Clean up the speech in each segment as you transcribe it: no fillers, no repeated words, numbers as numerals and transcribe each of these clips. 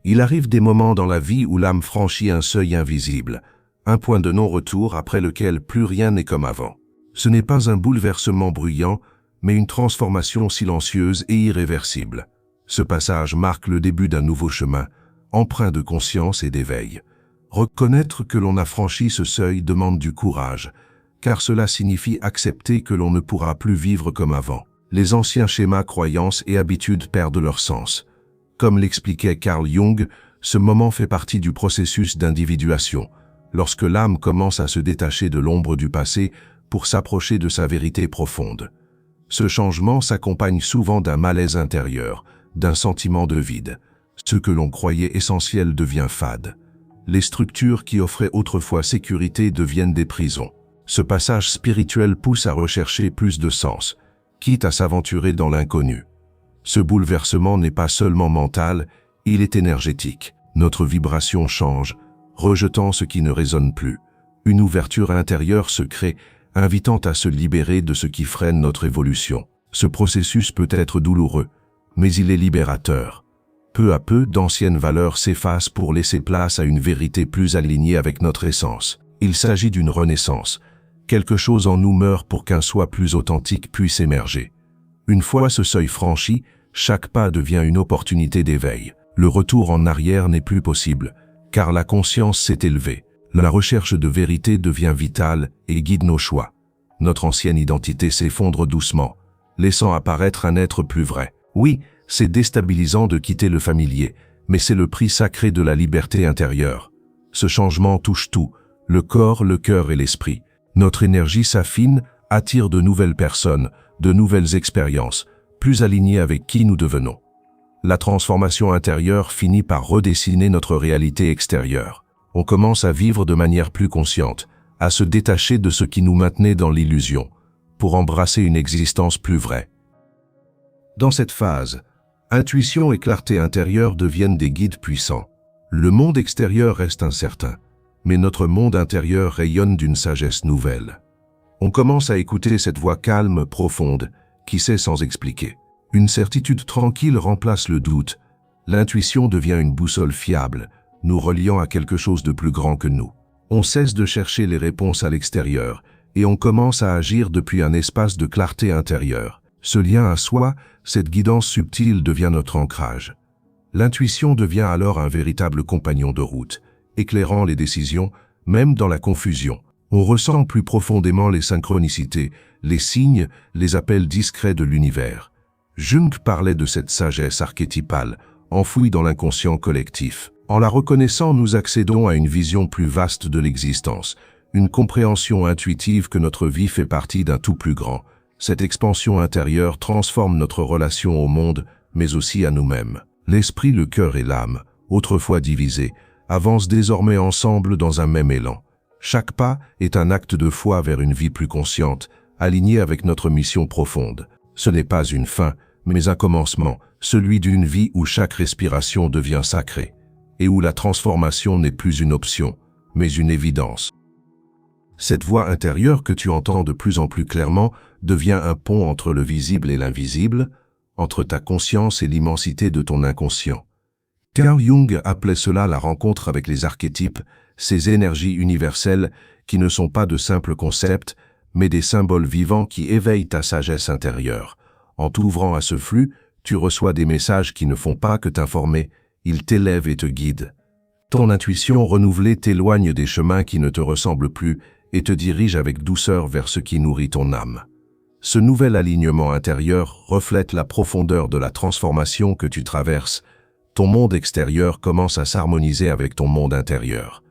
Il arrive des moments dans la vie où l'âme franchit un seuil invisible, un point de non-retour après lequel plus rien n'est comme avant. Ce n'est pas un bouleversement bruyant, mais une transformation silencieuse et irréversible. Ce passage marque le début d'un nouveau chemin, empreint de conscience et d'éveil. Reconnaître que l'on a franchi ce seuil demande du courage, car cela signifie accepter que l'on ne pourra plus vivre comme avant. Les anciens schémas, croyances et habitudes perdent leur sens. Comme l'expliquait Carl Jung, ce moment fait partie du processus d'individuation, lorsque l'âme commence à se détacher de l'ombre du passé pour s'approcher de sa vérité profonde. Ce changement s'accompagne souvent d'un malaise intérieur, d'un sentiment de vide. Ce que l'on croyait essentiel devient fade. Les structures qui offraient autrefois sécurité deviennent des prisons. Ce passage spirituel pousse à rechercher plus de sens, quitte à s'aventurer dans l'inconnu. Ce bouleversement n'est pas seulement mental, il est énergétique. Notre vibration change, rejetant ce qui ne résonne plus. Une ouverture intérieure se crée, invitant à se libérer de ce qui freine notre évolution. Ce processus peut être douloureux, mais il est libérateur. Peu à peu, d'anciennes valeurs s'effacent pour laisser place à une vérité plus alignée avec notre essence. Il s'agit d'une renaissance. Quelque chose en nous meurt pour qu'un soi plus authentique puisse émerger. Une fois ce seuil franchi, chaque pas devient une opportunité d'éveil. Le retour en arrière n'est plus possible, car la conscience s'est élevée. La recherche de vérité devient vitale et guide nos choix. Notre ancienne identité s'effondre doucement, laissant apparaître un être plus vrai. Oui, c'est déstabilisant de quitter le familier, mais c'est le prix sacré de la liberté intérieure. Ce changement touche tout, le corps, le cœur et l'esprit. Notre énergie s'affine, attire de nouvelles personnes, de nouvelles expériences, plus alignées avec qui nous devenons. La transformation intérieure finit par redessiner notre réalité extérieure. On commence à vivre de manière plus consciente, à se détacher de ce qui nous maintenait dans l'illusion, pour embrasser une existence plus vraie. Dans cette phase, intuition et clarté intérieure deviennent des guides puissants. Le monde extérieur reste incertain, mais notre monde intérieur rayonne d'une sagesse nouvelle. On commence à écouter cette voix calme, profonde, qui sait sans expliquer. Une certitude tranquille remplace le doute. L'intuition devient une boussole fiable, nous reliant à quelque chose de plus grand que nous. On cesse de chercher les réponses à l'extérieur, et on commence à agir depuis un espace de clarté intérieure. Ce lien à soi, cette guidance subtile devient notre ancrage. L'intuition devient alors un véritable compagnon de route, éclairant les décisions, même dans la confusion. On ressent plus profondément les synchronicités, les signes, les appels discrets de l'univers. Jung parlait de cette sagesse archétypale, enfouie dans l'inconscient collectif. En la reconnaissant, nous accédons à une vision plus vaste de l'existence, une compréhension intuitive que notre vie fait partie d'un tout plus grand. Cette expansion intérieure transforme notre relation au monde, mais aussi à nous-mêmes. L'esprit, le cœur et l'âme, autrefois divisés, avancent désormais ensemble dans un même élan. Chaque pas est un acte de foi vers une vie plus consciente, alignée avec notre mission profonde. Ce n'est pas une fin, mais un commencement, celui d'une vie où chaque respiration devient sacrée, et où la transformation n'est plus une option, mais une évidence. Cette voix intérieure que tu entends de plus en plus clairement devient un pont entre le visible et l'invisible, entre ta conscience et l'immensité de ton inconscient. Carl Jung appelait cela la rencontre avec les archétypes, ces énergies universelles qui ne sont pas de simples concepts, mais des symboles vivants qui éveillent ta sagesse intérieure. En t'ouvrant à ce flux, tu reçois des messages qui ne font pas que t'informer, ils t'élèvent et te guident. Ton intuition renouvelée t'éloigne des chemins qui ne te ressemblent plus et te dirige avec douceur vers ce qui nourrit ton âme. Ce nouvel alignement intérieur reflète la profondeur de la transformation que tu traverses. Ton monde extérieur commence à s'harmoniser avec ton monde intérieur.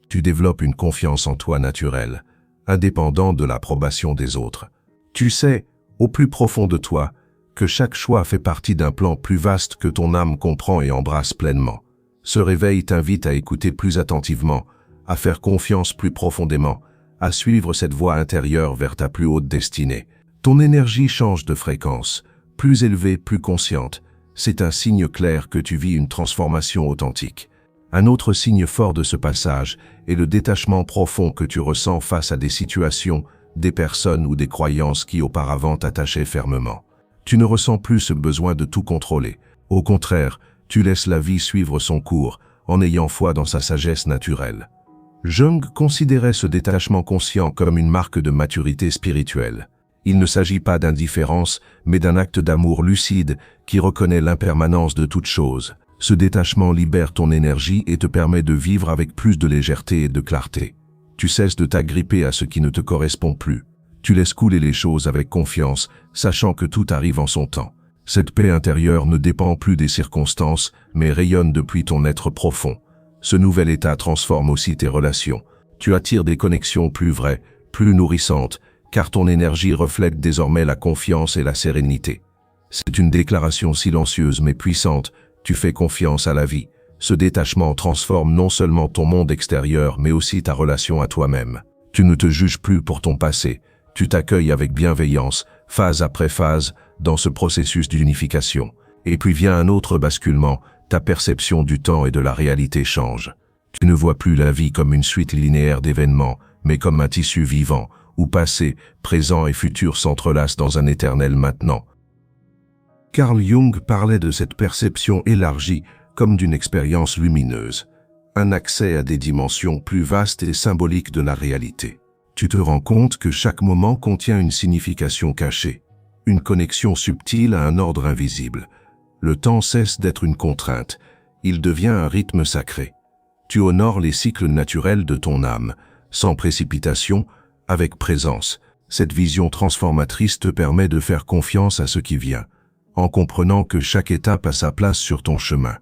Tu développes une confiance en toi naturelle, indépendant de l'approbation des autres. Tu sais, au plus profond de toi, que chaque choix fait partie d'un plan plus vaste que ton âme comprend et embrasse pleinement. Ce réveil t'invite à écouter plus attentivement, à faire confiance plus profondément, à suivre cette voie intérieure vers ta plus haute destinée. Ton énergie change de fréquence, plus élevée, plus consciente. C'est un signe clair que tu vis une transformation authentique. Un autre signe fort de ce passage est le détachement profond que tu ressens face à des situations, des personnes ou des croyances qui auparavant t'attachaient fermement. Tu ne ressens plus ce besoin de tout contrôler. Au contraire, Tu laisses la vie suivre son cours, en ayant foi dans sa sagesse naturelle. Jung considérait ce détachement conscient comme une marque de maturité spirituelle. Il ne s'agit pas d'indifférence, mais d'un acte d'amour lucide qui reconnaît l'impermanence de toute chose. Ce détachement libère ton énergie et te permet de vivre avec plus de légèreté et de clarté. Tu cesses de t'agripper à ce qui ne te correspond plus. Tu laisses couler les choses avec confiance, sachant que tout arrive en son temps. Cette paix intérieure ne dépend plus des circonstances, mais rayonne depuis ton être profond. Ce nouvel état transforme aussi tes relations. Tu attires des connexions plus vraies, plus nourrissantes, car ton énergie reflète désormais la confiance et la sérénité. C'est une déclaration silencieuse mais puissante. Tu fais confiance à la vie. Ce détachement transforme non seulement ton monde extérieur, mais aussi ta relation à toi-même. Tu ne te juges plus pour ton passé. Tu t'accueilles avec bienveillance, phase après phase, dans ce processus d'unification. Et puis vient un autre basculement, ta perception du temps et de la réalité change. Tu ne vois plus la vie comme une suite linéaire d'événements, mais comme un tissu vivant, où passé, présent et futur s'entrelacent dans un éternel maintenant. Carl Jung parlait de cette perception élargie comme d'une expérience lumineuse, un accès à des dimensions plus vastes et symboliques de la réalité. Tu te rends compte que chaque moment contient une signification cachée, une connexion subtile à un ordre invisible. Le temps cesse d'être une contrainte, il devient un rythme sacré. Tu honores les cycles naturels de ton âme, sans précipitation, avec présence. Cette vision transformatrice te permet de faire confiance à ce qui vient, en comprenant que chaque étape a sa place sur ton chemin.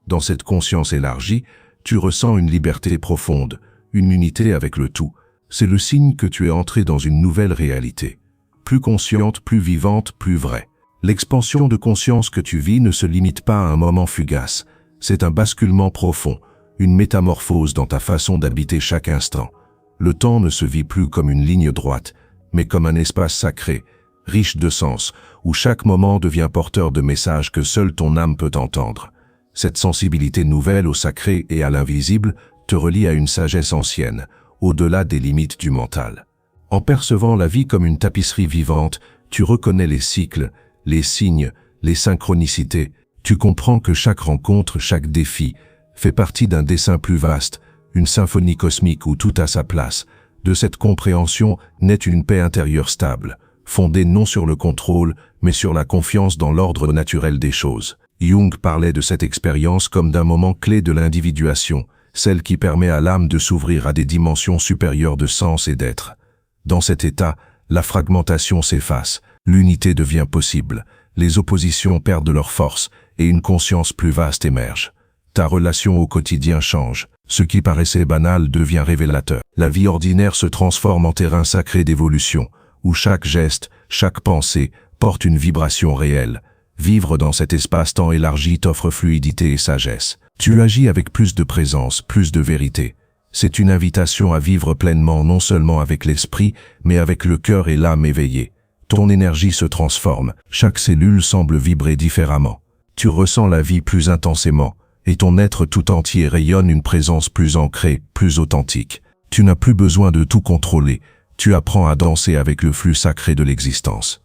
Dans cette conscience élargie, tu ressens une liberté profonde, une unité avec le tout. C'est le signe que tu es entré dans une nouvelle réalité, plus consciente, plus vivante, plus vraie. L'expansion de conscience que tu vis ne se limite pas à un moment fugace, c'est un basculement profond, une métamorphose dans ta façon d'habiter chaque instant. Le temps ne se vit plus comme une ligne droite, mais comme un espace sacré, riche de sens, où chaque moment devient porteur de messages que seule ton âme peut entendre. Cette sensibilité nouvelle au sacré et à l'invisible te relie à une sagesse ancienne, au-delà des limites du mental. En percevant la vie comme une tapisserie vivante, tu reconnais les cycles, les signes, les synchronicités. Tu comprends que chaque rencontre, chaque défi, fait partie d'un dessin plus vaste, une symphonie cosmique où tout a sa place. De cette compréhension naît une paix intérieure stable, fondée non sur le contrôle, mais sur la confiance dans l'ordre naturel des choses. Jung parlait de cette expérience comme d'un moment clé de l'individuation, celle qui permet à l'âme de s'ouvrir à des dimensions supérieures de sens et d'être. Dans cet état, la fragmentation s'efface, l'unité devient possible, les oppositions perdent leur force et une conscience plus vaste émerge. Ta relation au quotidien change, ce qui paraissait banal devient révélateur. La vie ordinaire se transforme en terrain sacré d'évolution, où chaque geste, chaque pensée porte une vibration réelle. Vivre dans cet espace-temps élargi t'offre fluidité et sagesse. Tu agis avec plus de présence, plus de vérité. C'est une invitation à vivre pleinement non seulement avec l'esprit, mais avec le cœur et l'âme éveillés. Ton énergie se transforme, chaque cellule semble vibrer différemment. Tu ressens la vie plus intensément, et ton être tout entier rayonne une présence plus ancrée, plus authentique. Tu n'as plus besoin de tout contrôler, tu apprends à danser avec le flux sacré de l'existence.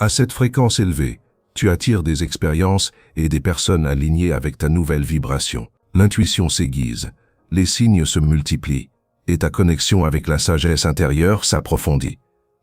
À cette fréquence élevée, tu attires des expériences et des personnes alignées avec ta nouvelle vibration. L'intuition s'aiguise, les signes se multiplient, et ta connexion avec la sagesse intérieure s'approfondit.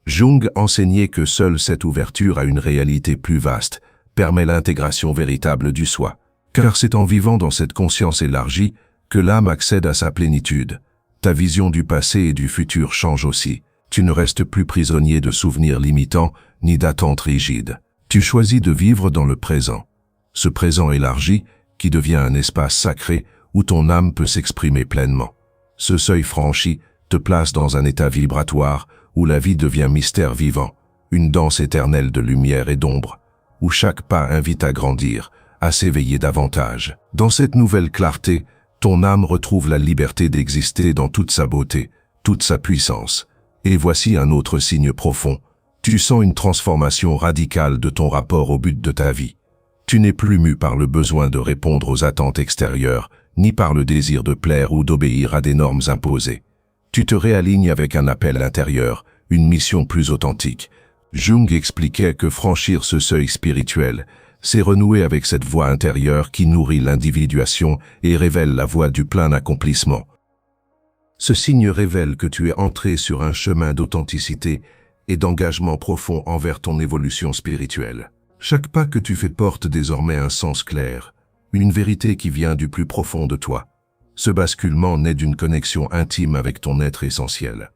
Jung enseignait que seule cette ouverture à une réalité plus vaste permet l'intégration véritable du soi. Car c'est en vivant dans cette conscience élargie que l'âme accède à sa plénitude. Ta vision du passé et du futur change aussi. Tu ne restes plus prisonnier de souvenirs limitants ni d'attentes rigides. Tu choisis de vivre dans le présent. Ce présent élargi qui devient un espace sacré où ton âme peut s'exprimer pleinement. Ce seuil franchi te place dans un état vibratoire où la vie devient mystère vivant, une danse éternelle de lumière et d'ombre, où chaque pas invite à grandir, à s'éveiller davantage. Dans cette nouvelle clarté, ton âme retrouve la liberté d'exister dans toute sa beauté, toute sa puissance. Et voici un autre signe profond. Tu sens une transformation radicale de ton rapport au but de ta vie. Tu n'es plus mu par le besoin de répondre aux attentes extérieures, ni par le désir de plaire ou d'obéir à des normes imposées. Tu te réalignes avec un appel intérieur, une mission plus authentique. Jung expliquait que franchir ce seuil spirituel, c'est renouer avec cette voix intérieure qui nourrit l'individuation et révèle la voie du plein accomplissement. Ce signe révèle que tu es entré sur un chemin d'authenticité et d'engagement profond envers ton évolution spirituelle. Chaque pas que tu fais porte désormais un sens clair, une vérité qui vient du plus profond de toi. Ce basculement naît d'une connexion intime avec ton être essentiel.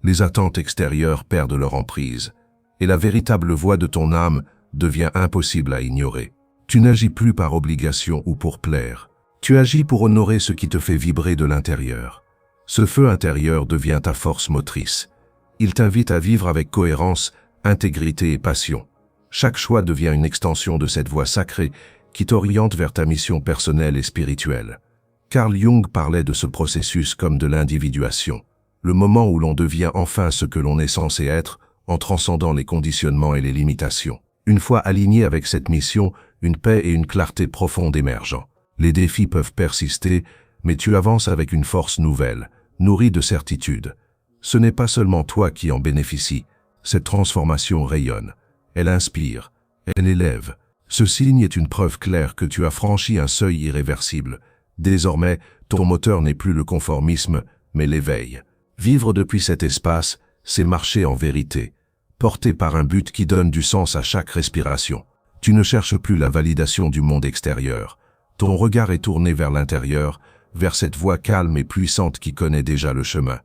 Les attentes extérieures perdent leur emprise, et la véritable voix de ton âme devient impossible à ignorer. Tu n'agis plus par obligation ou pour plaire. Tu agis pour honorer ce qui te fait vibrer de l'intérieur. Ce feu intérieur devient ta force motrice. Il t'invite à vivre avec cohérence, intégrité et passion. Chaque choix devient une extension de cette voie sacrée qui t'oriente vers ta mission personnelle et spirituelle. Carl Jung parlait de ce processus comme de l'individuation, le moment où l'on devient enfin ce que l'on est censé être en transcendant les conditionnements et les limitations. Une fois aligné avec cette mission, une paix et une clarté profonde émergent. Les défis peuvent persister, mais tu avances avec une force nouvelle, nourrie de certitude. Ce n'est pas seulement toi qui en bénéficie. Cette transformation rayonne. Elle inspire. Elle élève. Ce signe est une preuve claire que tu as franchi un seuil irréversible. Désormais, ton moteur n'est plus le conformisme, mais l'éveil. Vivre depuis cet espace, c'est marcher en vérité, porté par un but qui donne du sens à chaque respiration. Tu ne cherches plus la validation du monde extérieur. Ton regard est tourné vers l'intérieur, vers cette voix calme et puissante qui connaît déjà le chemin.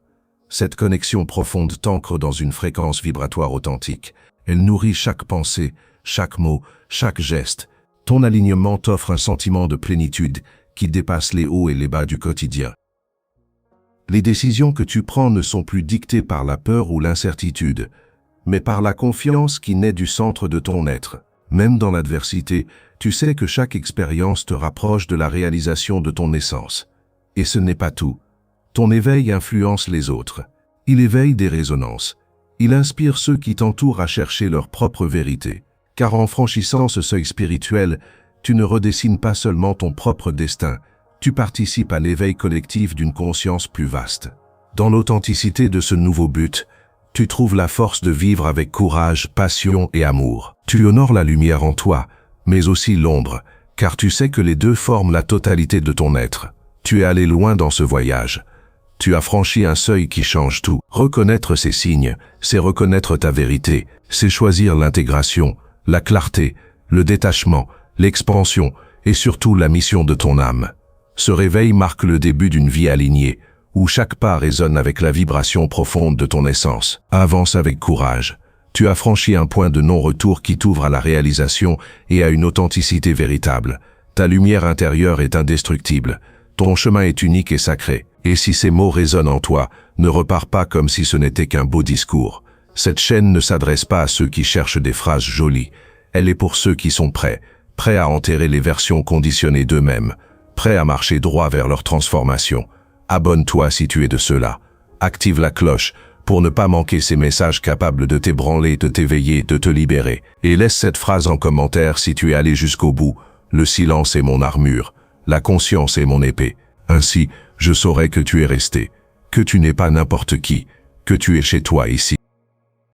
Cette connexion profonde t'ancre dans une fréquence vibratoire authentique. Elle nourrit chaque pensée, chaque mot, chaque geste. Ton alignement t'offre un sentiment de plénitude qui dépasse les hauts et les bas du quotidien. Les décisions que tu prends ne sont plus dictées par la peur ou l'incertitude, mais par la confiance qui naît du centre de ton être. Même dans l'adversité, tu sais que chaque expérience te rapproche de la réalisation de ton essence. Et ce n'est pas tout. Ton éveil influence les autres. Il éveille des résonances. Il inspire ceux qui t'entourent à chercher leur propre vérité. Car en franchissant ce seuil spirituel, tu ne redessines pas seulement ton propre destin, tu participes à l'éveil collectif d'une conscience plus vaste. Dans l'authenticité de ce nouveau but, tu trouves la force de vivre avec courage, passion et amour. Tu honores la lumière en toi, mais aussi l'ombre, car tu sais que les deux forment la totalité de ton être. Tu es allé loin dans ce voyage. Tu as franchi un seuil qui change tout. Reconnaître ces signes, c'est reconnaître ta vérité, c'est choisir l'intégration, la clarté, le détachement, l'expansion et surtout la mission de ton âme. Ce réveil marque le début d'une vie alignée, où chaque pas résonne avec la vibration profonde de ton essence. Avance avec courage. Tu as franchi un point de non-retour qui t'ouvre à la réalisation et à une authenticité véritable. Ta lumière intérieure est indestructible. Ton chemin est unique et sacré. Et si ces mots résonnent en toi, ne repars pas comme si ce n'était qu'un beau discours. Cette chaîne ne s'adresse pas à ceux qui cherchent des phrases jolies. Elle est pour ceux qui sont prêts à enterrer les versions conditionnées d'eux-mêmes, prêts à marcher droit vers leur transformation. Abonne-toi si tu es de ceux-là. Active la cloche pour ne pas manquer ces messages capables de t'ébranler, de t'éveiller, de te libérer. Et laisse cette phrase en commentaire si tu es allé jusqu'au bout. Le silence est mon armure, la conscience est mon épée. Ainsi, je saurai que tu es resté, que tu n'es pas n'importe qui, que tu es chez toi ici.